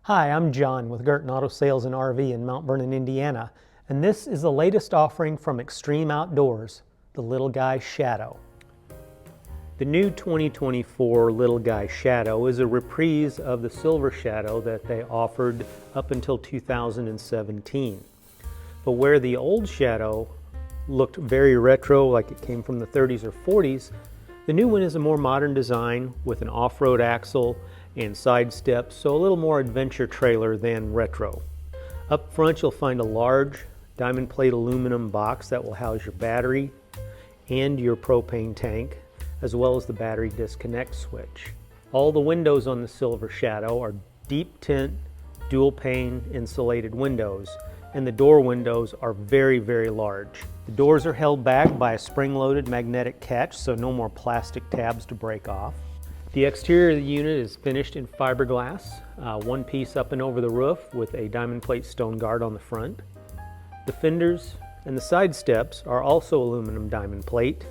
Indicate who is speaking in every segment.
Speaker 1: Hi, I'm John with Gerton Auto Sales and RV in Mount Vernon, Indiana, and this is the latest offering from Xtreme Outdoors, the Little Guy Shadow. The new 2024 Little Guy Shadow is a reprise of the Silver Shadow that they offered up until 2017. But where the old Shadow looked very retro, like it came from the 30s or 40s, the new one is a more modern design with an off-road axle and side steps, so a little more adventure trailer than retro. Up front you'll find a large diamond plate aluminum box that will house your battery and your propane tank, as well as the battery disconnect switch. All the windows on the Silver Shadow are deep tint, dual pane insulated windows, and the door windows are very, very large. The doors are held back by a spring-loaded magnetic catch, so no more plastic tabs to break off. The exterior of the unit is finished in fiberglass, one piece up and over the roof with a diamond plate stone guard on the front. The fenders and the side steps are also aluminum diamond plate,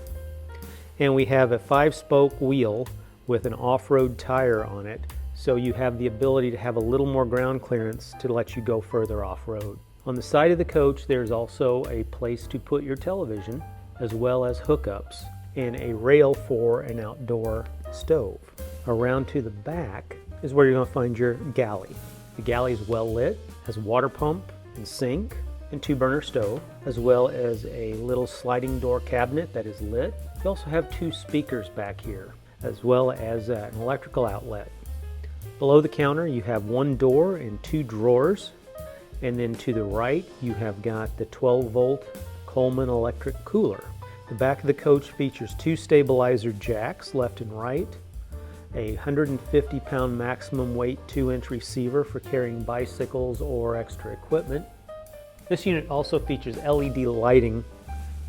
Speaker 1: and we have a 5-spoke wheel with an off-road tire on it, so you have the ability to have a little more ground clearance to let you go further off-road. On the side of the coach there's also a place to put your television, as well as hookups, and a rail for an outdoor stove. Around to the back is where you're going to find your galley. The galley is well lit, has a water pump and sink and 2-burner stove, as well as a little sliding door cabinet that is lit. You also have 2 speakers back here, as well as an electrical outlet. Below the counter you have 1 door and 2 drawers, and then to the right you have got the 12-volt Coleman electric cooler. The back of the coach features 2 stabilizer jacks, left and right, a 150-pound maximum weight 2-inch receiver for carrying bicycles or extra equipment. This unit also features LED lighting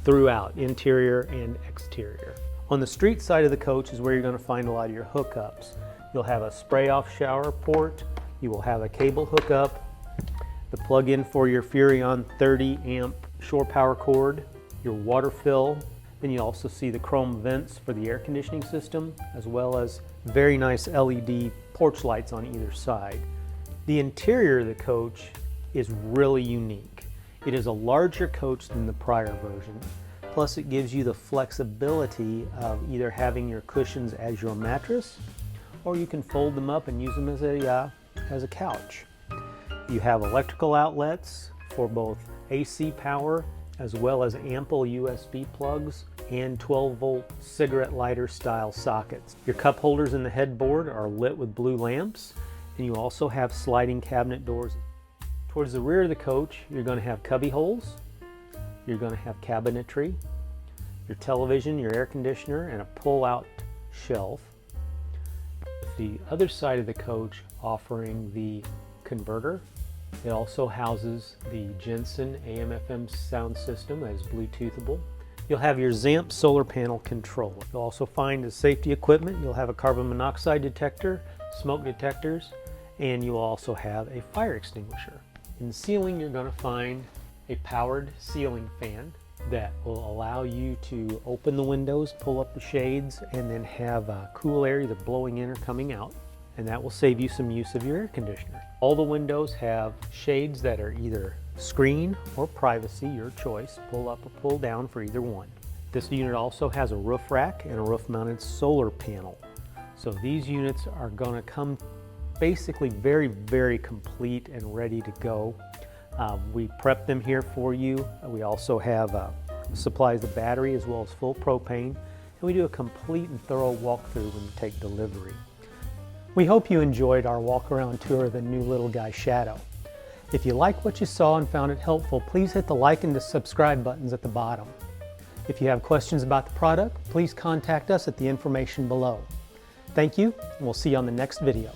Speaker 1: throughout, interior and exterior. On the street side of the coach is where you're going to find a lot of your hookups. You'll have a spray-off shower port, you will have a cable hookup, the plug-in for your Furrion 30-amp shore power cord, your water fill, then you also see the chrome vents for the air conditioning system, as well as very nice LED porch lights on either side. The interior of the coach is really unique. It is a larger coach than the prior version, plus it gives you the flexibility of either having your cushions as your mattress, or you can fold them up and use them as a couch. You have electrical outlets for both AC power as well as ample USB plugs and 12-volt cigarette lighter style sockets. Your cup holders in the headboard are lit with blue lamps, and you also have sliding cabinet doors. Towards the rear of the coach you're going to have cubby holes, you're going to have cabinetry, your television, your air conditioner, and a pull-out shelf. The other side of the coach offering the converter. It also houses the Jensen AM/FM sound system that is Bluetoothable. You'll have your ZAMP solar panel control. You'll also find the safety equipment. You'll have a carbon monoxide detector, smoke detectors, and you'll also have a fire extinguisher. In the ceiling you're going to find a powered ceiling fan that will allow you to open the windows, pull up the shades, and then have cool air either blowing in or coming out, and that will save you some use of your air conditioner. All the windows have shades that are either screen or privacy, your choice, pull up or pull down for either one. This unit also has a roof rack and a roof mounted solar panel. So these units are going to come basically very, very complete and ready to go. We prep them here for you. We also have supplies of battery as well as full propane, and we do a complete and thorough walkthrough when you take delivery. We hope you enjoyed our walk-around tour of the new Little Guy Shadow. If you like what you saw and found it helpful, please hit the like and the subscribe buttons at the bottom. If you have questions about the product, please contact us at the information below. Thank you, and we'll see you on the next video.